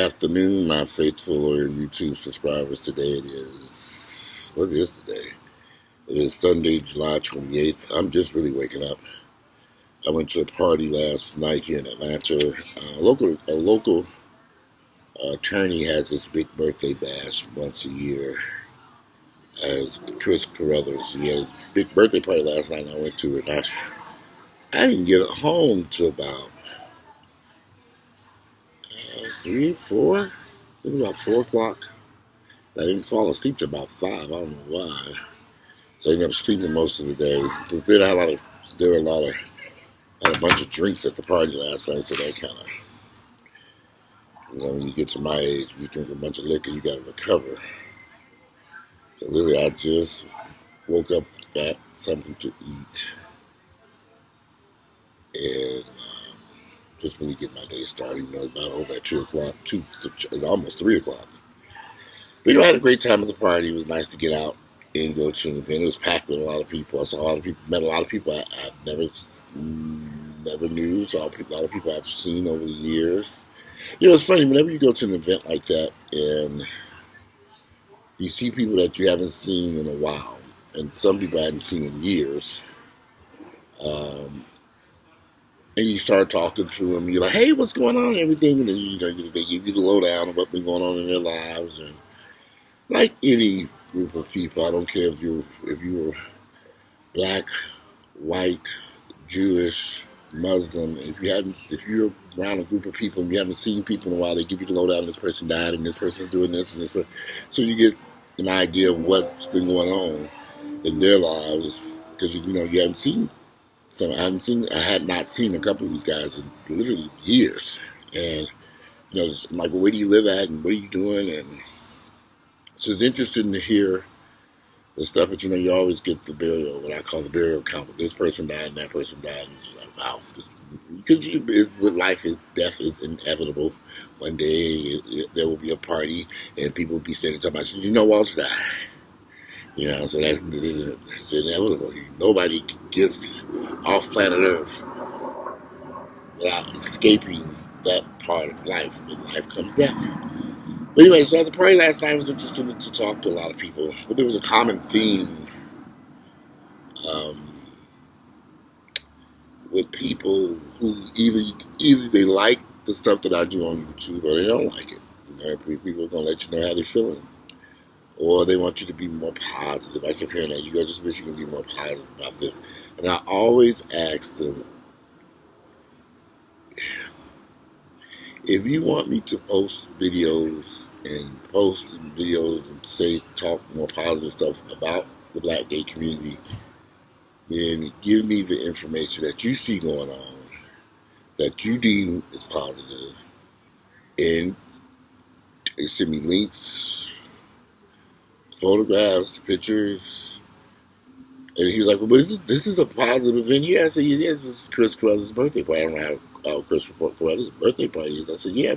afternoon, my faithful YouTube subscribers. What is today? It is Sunday, July 28th. I'm just really waking up. I went to a party last night here in Atlanta. A local attorney has his big birthday bash once a year as Chris Carruthers. He had his big birthday party last night, and I went to it. I didn't get home till about 3, 4. I think about 4 o'clock. I didn't fall asleep till about 5. I don't know why. So I ended up sleeping most of the day. But then there were had a bunch of drinks at the party last night, so that kind of, when you get to my age, you drink a bunch of liquor, you got to recover. So literally, I just woke up, got something to eat, and just really get my day started. About over at 2 o'clock, almost 3 o'clock. But I had a great time at the party. It was nice to get out and go to an event. It was packed with a lot of people. I saw a lot of people, met a lot of people I never knew. Saw a lot of people I've seen over the years. It's funny, whenever you go to an event like that and you see people that you haven't seen in a while, and some people I hadn't seen in years, and you start talking to them, you're like, hey, what's going on and everything, and then they give you the lowdown of what's been going on in their lives. And like any group of people, I don't care if you were black, white, Jewish, Muslim, if you're around a group of people and you haven't seen people in a while, they give you the lowdown, this person died and this person's doing this and this person. So you get an idea of what's been going on in their lives, because you haven't seen some. I had not seen a couple of these guys in literally years. And I'm like, well, where do you live at and what are you doing? And so it's interesting to hear the stuff, but you always get the burial, what I call the burial count. This person died and that person died. And you're like, wow. Because with life, death is inevitable. One day there will be a party and people will be sitting and talking about, Walter died. So it's inevitable. Nobody gets off planet Earth without escaping that part of life. When life comes death. But anyway, so at the party last night, I was interested to talk to a lot of people. But there was a common theme with people who either they like the stuff that I do on YouTube or they don't like it. People are going to let you know how they're feeling. Or they want you to be more positive. I keep hearing that. You just wish you could be more positive about this. And I always ask them, if you want me to post videos and talk more positive stuff about the black gay community, then give me the information that you see going on, that you deem is positive, and send me links, photographs, pictures. And he was like, well, this is a positive event here. I said, yes, this is Chris Carruthers' birthday party. I don't know how Chris Carruthers' birthday party is. I said, yeah,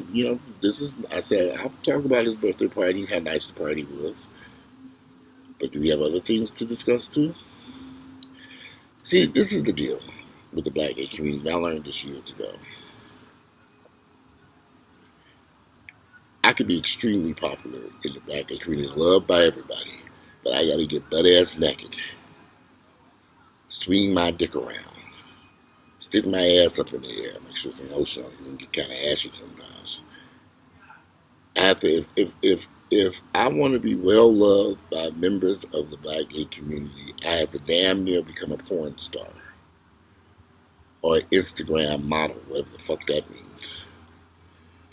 I'll talk about his birthday party, how nice the party was. But do we have other things to discuss too? See, this is the deal with the black gay community. I learned this years ago. I could be extremely popular in the black gay community, loved by everybody, but I gotta get butt-ass naked, swing my dick around, stick my ass up in the air, make sure some lotion on it, can get kind of ashy sometimes. I have to, if I want to be well loved by members of the black gay community, I have to damn near become a porn star or an Instagram model, whatever the fuck that means.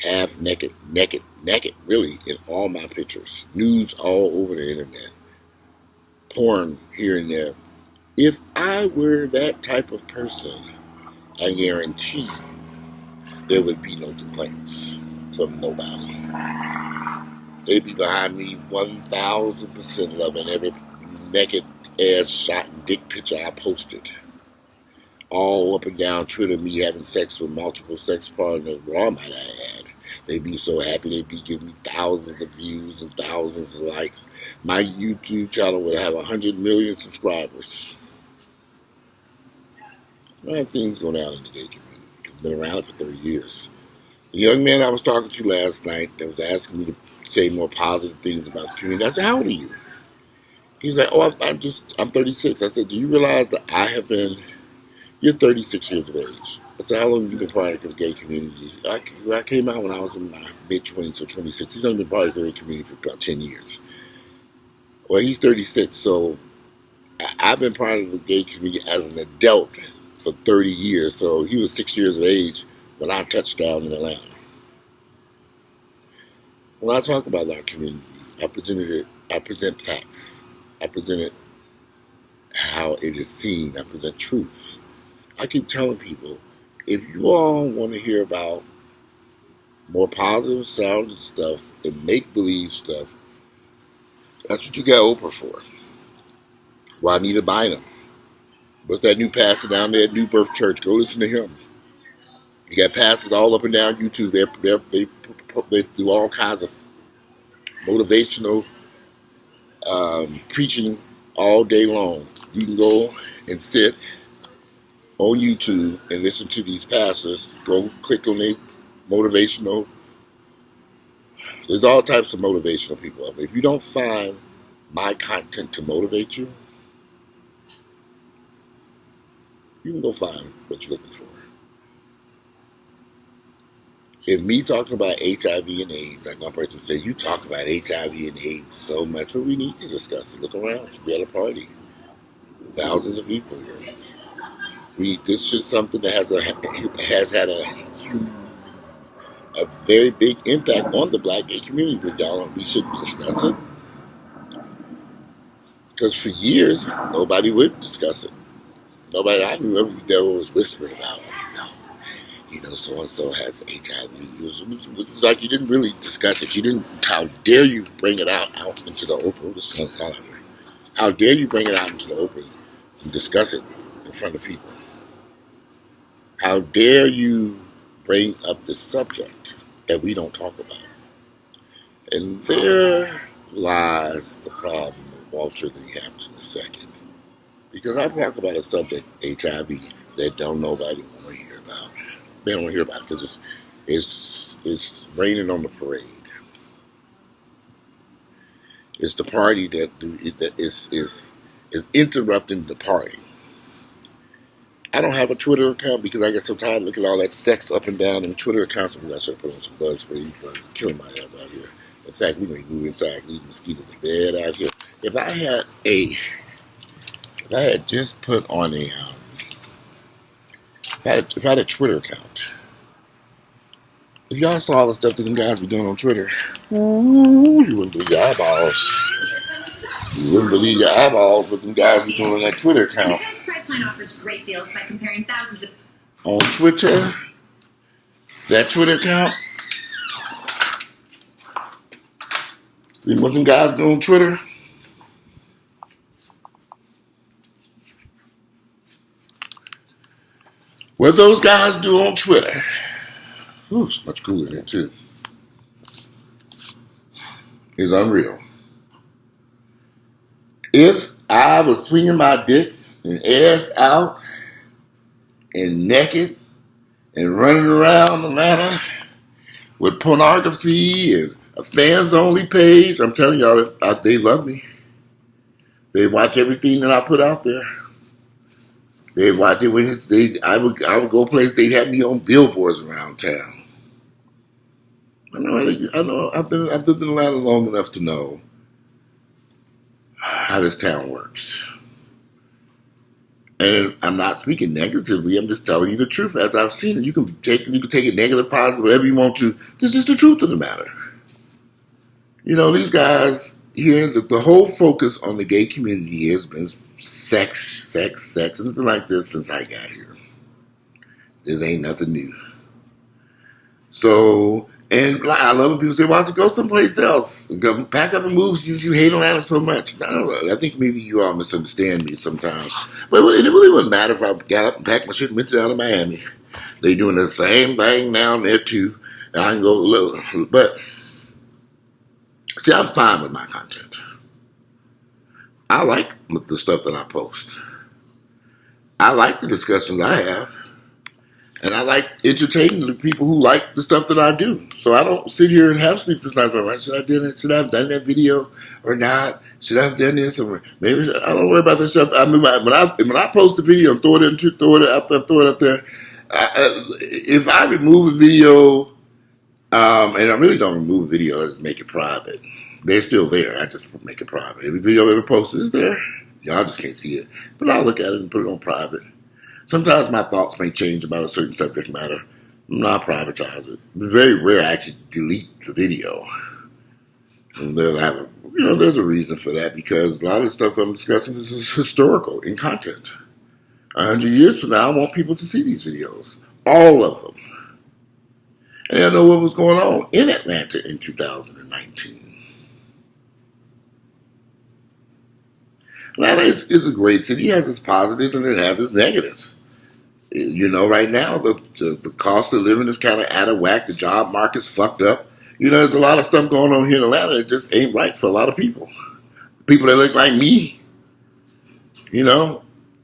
Half naked, really, in all my pictures. Nudes all over the internet. Porn here and there. If I were that type of person, I guarantee you there would be no complaints from nobody. They'd be behind me 1,000% loving every naked ass shot and dick picture I posted. All up and down Twitter, me having sex with multiple sex partners, raw might I add. They'd be so happy, they'd be giving me thousands of views and thousands of likes. My YouTube channel would have 100 million subscribers. A lot of things go down in the gay community. It's been around for 30 years. The young man I was talking to last night that was asking me to say more positive things about the community. I said, "How old are you?" He's like, "Oh, I'm 36." I said, "Do you realize that I have been? You're 36 years of age." I said, "How long have you been part of the gay community?" I came out when I was in my mid 20s, so 26. He's only been part of the gay community for about 10 years. Well, he's 36, so I've been part of the gay community as an adult for 30 years. So he was 6 years of age when I touched down in Atlanta. When I talk about our community, I presented it. I present facts. I present it how it is seen. I present truth. I keep telling people, if you all want to hear about more positive sounding stuff and make believe stuff, that's what you got Oprah for. Well, I need to buy them. What's that new pastor down there at New Birth Church? Go listen to him. You got pastors all up and down YouTube. They do all kinds of motivational preaching all day long. You can go and sit on YouTube and listen to these pastors. Go click on their motivational. There's all types of motivational people up there. If you don't find my content to motivate you, you can go find what you're looking for. If me talking about HIV and AIDS, like one person said, you talk about HIV and AIDS so much, well, we need to discuss it. Look around. We at a party. Thousands of people here. This is something that has had a very big impact on the black gay community. But we should discuss it. Because for years, nobody would discuss it. Nobody I knew every devil was whispering about, so and so has HIV. It was like you didn't really discuss it. You didn't. How dare you bring it out into the open? This is hot out here. How dare you bring it out into the open and discuss it in front of people? How dare you bring up the subject that we don't talk about? And there lies the problem of Walter Lee Hampton II. Because I talk about a subject, HIV, that don't nobody want to hear about. They don't want to hear about it because it's raining on the parade. It's the party that is interrupting the party. I don't have a Twitter account because I get so tired of looking at all that sex up and down on Twitter accounts. I should put on some bug spray. These bugs are killing my ass out here. In fact, we're going to move inside. These mosquitoes are dead out here. If I had just put on if I had a Twitter account, if y'all saw all the stuff that them guys be doing on Twitter, ooh, you wouldn't believe your eyeballs. You wouldn't believe your eyeballs what them guys be doing on that Twitter account. Because Priceline offers great deals by comparing thousands of... On Twitter, that Twitter account, see what them guys do on Twitter? What those guys do on Twitter, ooh, it's much cooler there too, is unreal. If I was swinging my dick and ass out and naked and running around Atlanta with pornography and a fans only page, I'm telling y'all, they love me. They watch everything that I put out there. They watch it when I would go places. They'd have me on billboards around town. I know. I've been in Atlanta long enough to know how this town works. And I'm not speaking negatively. I'm just telling you the truth as I've seen it. You can take it negative, positive, whatever you want to. This is the truth of the matter. These guys here, the whole focus on the gay community has been sex. And it's been like this since I got here. This ain't nothing new. So, and I love when people say, why don't you go someplace else? Go pack up and move since you hate Atlanta so much. I don't know. I think maybe you all misunderstand me sometimes. But it really wouldn't matter if I got up and packed my shit and went down to Miami. They doing the same thing down there too. And I can go a little. But, see, I'm fine with my content. I like the stuff that I post. I like the discussions I have. And I like entertaining the people who like the stuff that I do. So I don't sit here and have sleepless nights. Right? Should I do that? Should I have done that video or not? Should I have done this? Or maybe I don't worry about this stuff. I mean, when I post a video and throw it out there. If I remove a video, and I really don't remove a video, I just make it private. They're still there. I just make it private. Every video I ever posted is there. Y'all just can't see it. But I'll look at it and put it on private. Sometimes my thoughts may change about a certain subject matter. I privatize it. It's very rare I actually delete the video. And there's a reason for that because a lot of the stuff I'm discussing is historical in content. 100 years from now, I want people to see these videos. All of them. And I know what was going on in Atlanta in 2019. Atlanta is a great city. It has its positives and it has its negatives. Right now, the cost of living is kind of out of whack. The job market's fucked up. There's a lot of stuff going on here in Atlanta that just ain't right for a lot of people. People that look like me,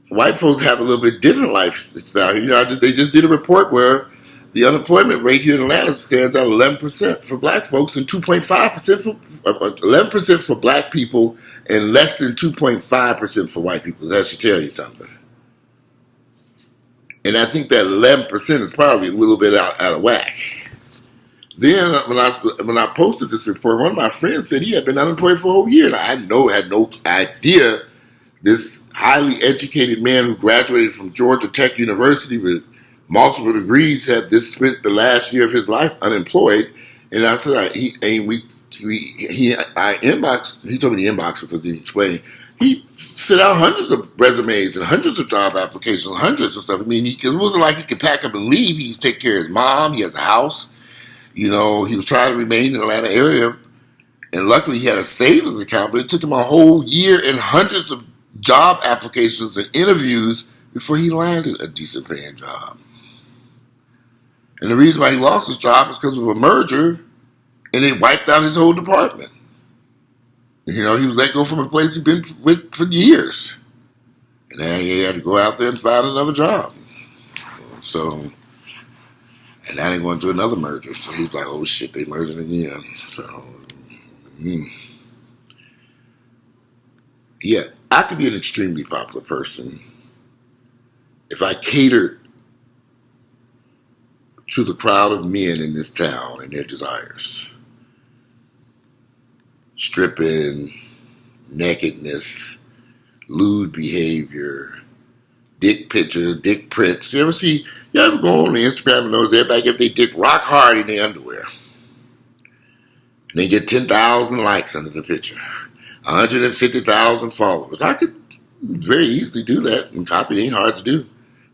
white folks have a little bit different lifestyle. They just did a report where the unemployment rate here in Atlanta stands at 11% for black folks and 2.5% for 11% for black people and less than 2.5% for white people. That should tell you something. And I think that 11% is probably a little bit out of whack. Then when I posted this report, one of my friends said he had been unemployed for a whole year. And I had no idea this highly educated man who graduated from Georgia Tech University with multiple degrees had spent the last year of his life unemployed. And I said, he told me the inbox because he explained. He sent out hundreds of resumes and hundreds of job applications, hundreds of stuff. I mean, it wasn't like he could pack up and leave. He's taking care of his mom. He has a house. He was trying to remain in the Atlanta area. And luckily he had a savings account, but it took him a whole year and hundreds of job applications and interviews before he landed a decent paying job. And the reason why he lost his job is because of a merger and it wiped out his whole department. He was let go from a place he'd been with for years. And then he had to go out there and find another job. So, and now they're going through another merger. So he's like, oh shit, they merged again. So, yeah, I could be an extremely popular person if I catered to the crowd of men in this town and their desires. Stripping, nakedness, lewd behavior, dick pictures, dick prints. You ever go on Instagram and notice everybody get their dick rock hard in their underwear? And they get 10,000 likes under the picture. 150,000 followers. I could very easily do that, and copy it ain't hard to do.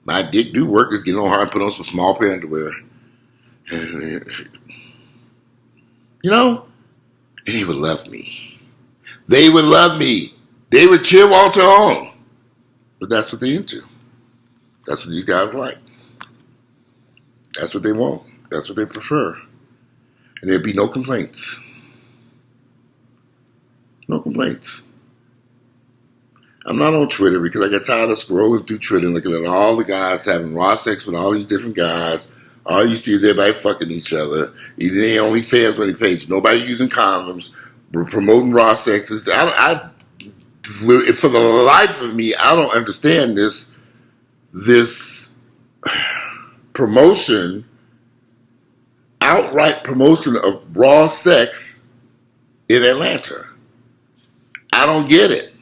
My dick do work, just get on hard and put on some small pair of underwear. And they would love me. They would love me. They would cheer Walter on. But that's what they're into. That's what these guys like. That's what they want. That's what they prefer. And there'd be no complaints. No complaints. I'm not on Twitter because I got tired of scrolling through Twitter and looking at all the guys having raw sex with all these different guys. All you see is everybody fucking each other. Either they only fans on the page. Nobody using condoms. We're promoting raw sex. For the life of me, I don't understand this promotion, outright promotion of raw sex in Atlanta. I don't get it.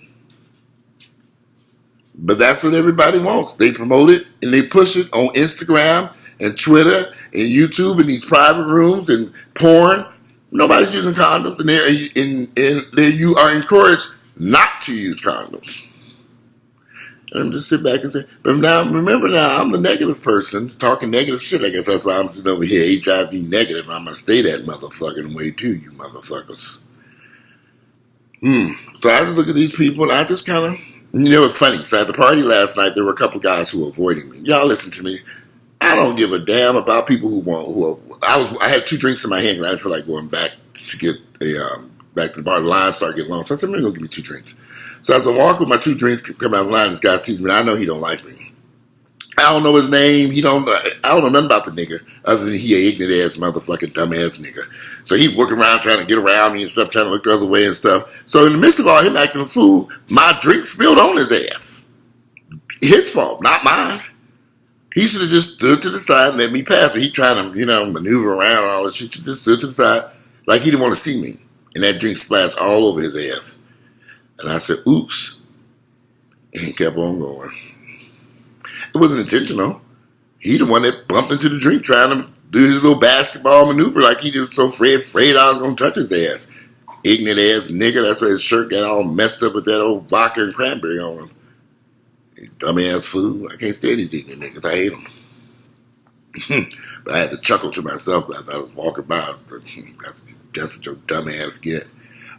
But that's what everybody wants. They promote it and they push it on Instagram and Twitter and YouTube and these private rooms and porn. Nobody's using condoms, and you are encouraged not to use condoms. And just sit back and say, but remember, I'm the negative person talking negative shit. I guess that's why I'm sitting over here HIV negative. I'm gonna stay that motherfucking way too, you motherfuckers. So I just look at these people and I just kind of, it's funny. So at the party last night, there were a couple guys who were avoiding me. Y'all listen to me. I don't give a damn about people I had 2 drinks in my hand and I didn't feel like going back to get back to the bar. The line started getting long. So I said, I'm going to go give me 2 drinks. So as I walk with my 2 drinks coming out of the line, this guy sees me and I know he don't like me. I I don't know his name. He don't. I don't know nothing about the nigga other than he a ignorant ass motherfucking dumbass nigga. So he's working around trying to get around me and stuff, trying to look the other way and stuff. So in the midst of all him acting a fool, my drink spilled on his ass. His fault, not mine. He should have just stood to the side and let me pass. He trying to, maneuver around and all this shit. He just stood to the side like he didn't want to see me. And that drink splashed all over his ass. And I said, oops. And he kept on going. It wasn't intentional. He the one that bumped into the drink trying to do his little basketball maneuver like he was so afraid I was going to touch his ass. Ignorant ass nigga. That's why his shirt got all messed up with that old vodka and cranberry on him. Dumbass fool. I can't stand these ignorant niggas. I hate them. But I had to chuckle to myself as I was walking by. That's what your dumbass get.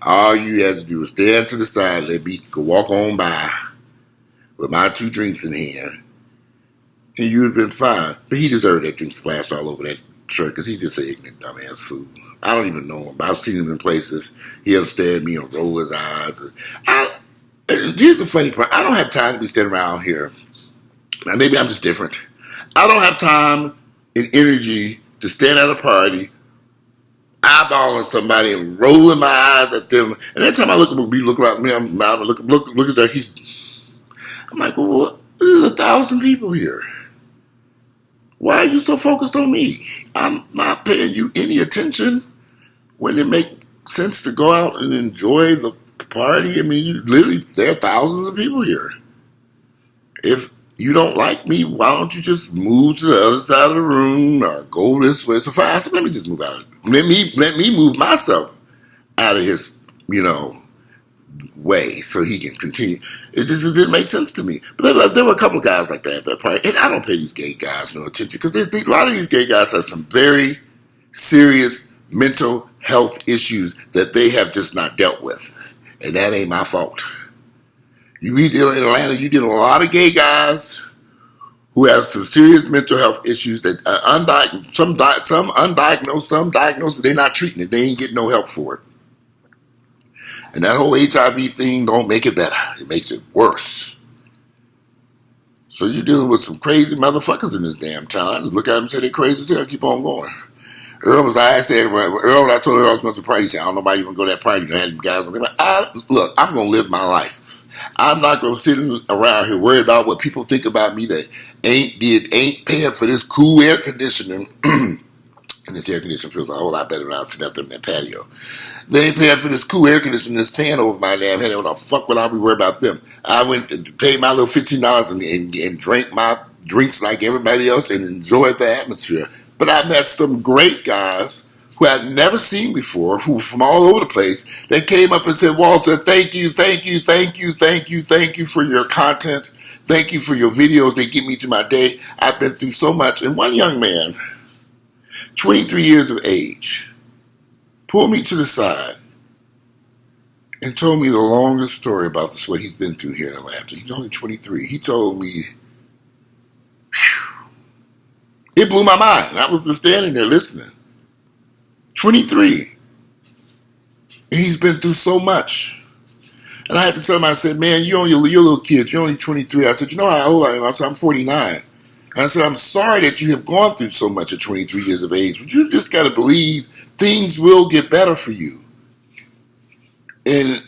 All you had to do was stand to the side, let me go walk on by with my 2 drinks in hand, and you would have been fine. But he deserved that drink splashed all over that shirt because he's just an ignorant dumbass fool. I don't even know him, but I've seen him in places. He'll stare at me and roll his eyes. Here's the funny part. I don't have time to be standing around here. Now, maybe I'm just different. I don't have time and energy to stand at a party, eyeballing somebody and rolling my eyes at them. And every time I look around me, I'm look at that. I'm like, well, there's 1,000 people here. Why are you so focused on me? I'm not paying you any attention. Wouldn't it make sense to go out and enjoy the party? I mean, there are thousands of people here. If you don't like me, why don't you just move to the other side of the room or go this way? So fine, I said, let me just move out. Let me move myself out of his, way so he can continue. It didn't make sense to me. But there were a couple of guys like that at that party, and I don't pay these gay guys no attention because a lot of these gay guys have some very serious mental health issues that they have just not dealt with, and that ain't my fault. You read in Atlanta, you deal with a lot of gay guys who have some serious mental health issues that are undiagnosed, some undiagnosed, some diagnosed, but they're not treating it. They ain't getting no help for it. And that whole HIV thing don't make it better. It makes it worse. So you're dealing with some crazy motherfuckers in this damn town. I just look at them and say they're crazy as hell. Keep on going. Earl when I told Earl I was going to the party, he said, I don't know why you want to go to that party. You had them guys. Look, I'm going to live my life. I'm not going to sit around here worried about what people think about me that ain't paying for this cool air conditioning. And this air conditioning feels a whole lot better when I sit out there in that patio. They ain't paying for this cool air conditioning that's tan over my damn head. What the fuck would I be worried about them? I went and paid my little $15 and drank my drinks like everybody else and enjoyed the atmosphere. But I met some great guys who I'd never seen before, who were from all over the place. They came up and said, Walter, thank you for your content. Thank you for your videos. They get me through my day. I've been through so much. And one young man, 23 years of age, pulled me to the side and told me the longest story about this, what he's been through here in Atlanta. He's only 23. He told me, it blew my mind. I was just standing there listening. 23. And he's been through so much. And I had to tell him, I said, man, you're a little kid. You're only 23. I said, you know how old I am? I said, I'm 49. And I said, I'm sorry that you have gone through so much at 23 years of age, but you just got to believe things will get better for you. In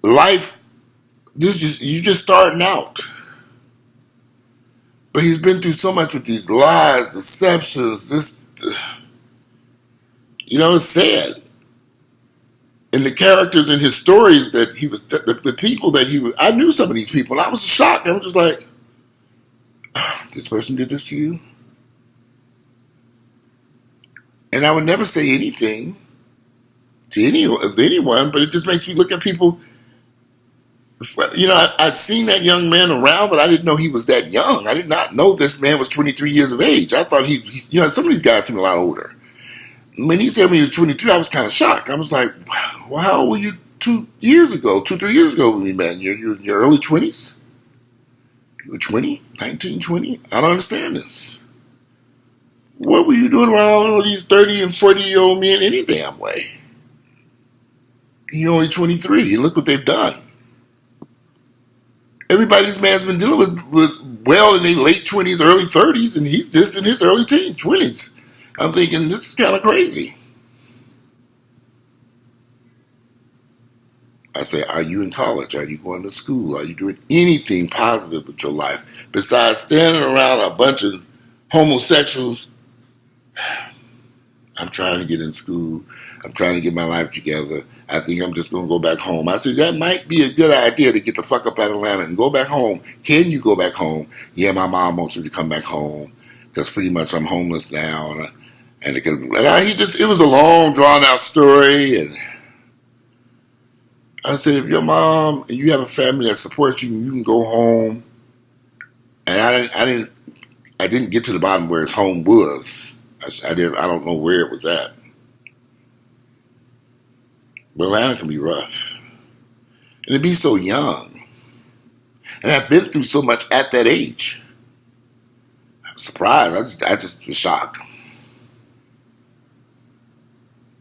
life, you're just starting out. But he's been through so much with these lies, deceptions, it's sad. And the characters in his stories that he was, the people that he was, I knew some of these people, and I was shocked. I was just like, oh, this person did this to you? And I would never say anything to anyone, but it just makes me look at people. I'd seen that young man around, but I didn't know he was that young. I did not know this man was 23 years of age. I thought some of these guys seem a lot older. When he said when he was 23, I was kind of shocked. I was like, well, how old were you 3 years ago when we met? You're in your early 20s? You were 20? 19, 20? I don't understand this. What were you doing around all these 30 and 40-year-old men any damn way? You're only 23. And look what they've done. Everybody this man's been dealing with well in their late 20s, early 30s, and he's just in his early teens, 20s. I'm thinking, this is kind of crazy. I say, are you in college? Are you going to school? Are you doing anything positive with your life besides standing around a bunch of homosexuals? I'm trying to get in school. I'm trying to get my life together. I think I'm just going to go back home. I said, that might be a good idea to get the fuck up out of Atlanta and go back home. Can you go back home? Yeah, my mom wants me to come back home because pretty much I'm homeless now. It was a long, drawn out story. And I said, if your mom and you have a family that supports you, you can go home. And I didn't get to the bottom where his home was. I don't know where it was at. But Atlanta can be rough. And to be so young. And I've been through so much at that age. I was surprised. I just was shocked.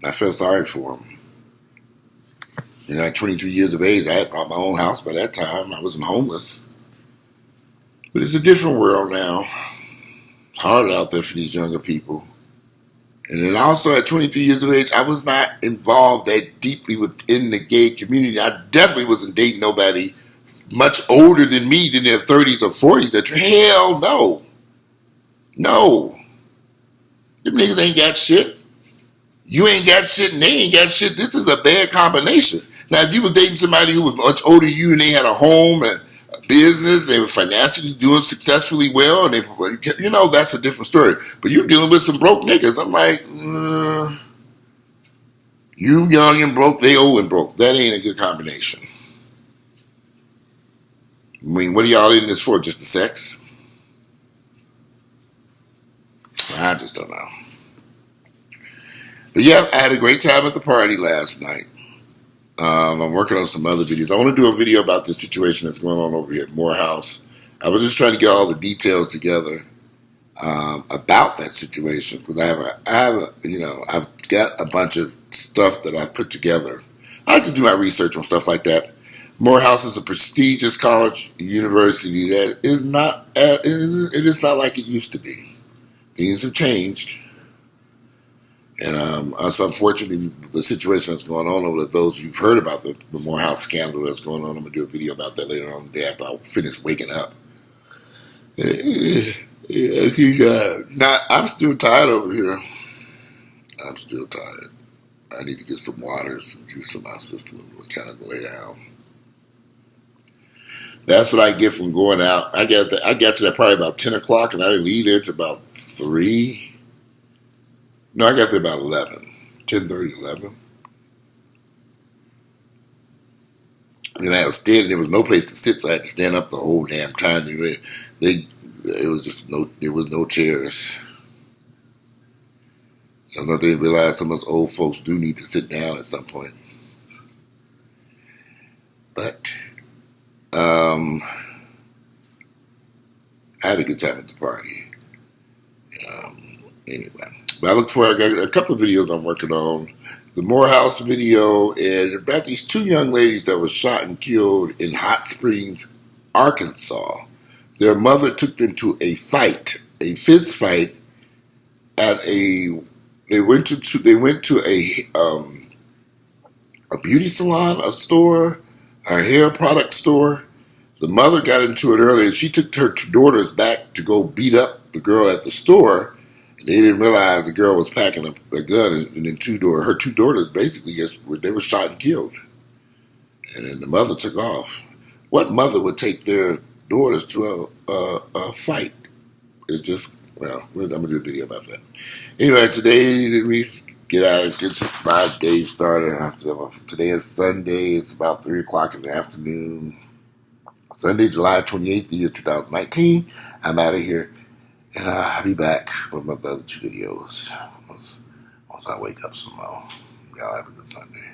I felt sorry for him. At 23 years of age, I had bought my own house by that time. I wasn't homeless. But it's a different world now. It's hard out there for these younger people. And then also at 23 years of age, I was not involved that deeply within the gay community. I definitely wasn't dating nobody much older than me than their 30s or 40s. Hell no. No. Them niggas ain't got shit. You ain't got shit and they ain't got shit. This is a bad combination. Now, if you were dating somebody who was much older than you and they had a home and a business, they were financially doing successfully well, and that's a different story. But you're dealing with some broke niggas. I'm like, you young and broke, they old and broke. That ain't a good combination. I mean, what are y'all in this for? Just the sex? I just don't know. But yeah, I had a great time at the party last night. I'm working on some other videos. I want to do a video about this situation that's going on over here at Morehouse. I was just trying to get all the details together about that situation because I've got a bunch of stuff that I've put together. I like to do my research on stuff like that. Morehouse is a prestigious college university that is not. It is not like it used to be. Things have changed. And it's unfortunately the situation that's going on over there. Those who've heard about the Morehouse scandal that's going on, I'm going to do a video about that later on the day after I finish waking up. I'm still tired over here. I'm still tired. I need to get some water, some juice in my system, and kind of lay down. That's what I get from going out. I got to that party about 10 o'clock, and I didn't leave there till about 3. No, I got there about 11. 10:30, 11. And I was standing, there was no place to sit, so I had to stand up the whole damn time. There was no chairs. So I know they realized some of us old folks do need to sit down at some point. But I had a good time at the party. Anyway. But I got a couple of videos I'm working on. The Morehouse video and about these 2 young ladies that were shot and killed in Hot Springs, Arkansas. Their mother took them to a fist fight they went to a beauty salon, a store, a hair product store. The mother got into it early and she took her 2 daughters back to go beat up the girl at the store. They didn't realize the girl was packing a gun, and then her 2 daughters basically they were shot and killed. And then the mother took off. What mother would take their daughters to a fight? It's just, I'm gonna do a video about that. Anyway, today we get my day started. Today is Sunday. It's about 3 o'clock in the afternoon. Sunday, July 28th, the year 2019. I'm out of here. And I'll be back with my other 2 videos once I wake up some more. Y'all have a good Sunday.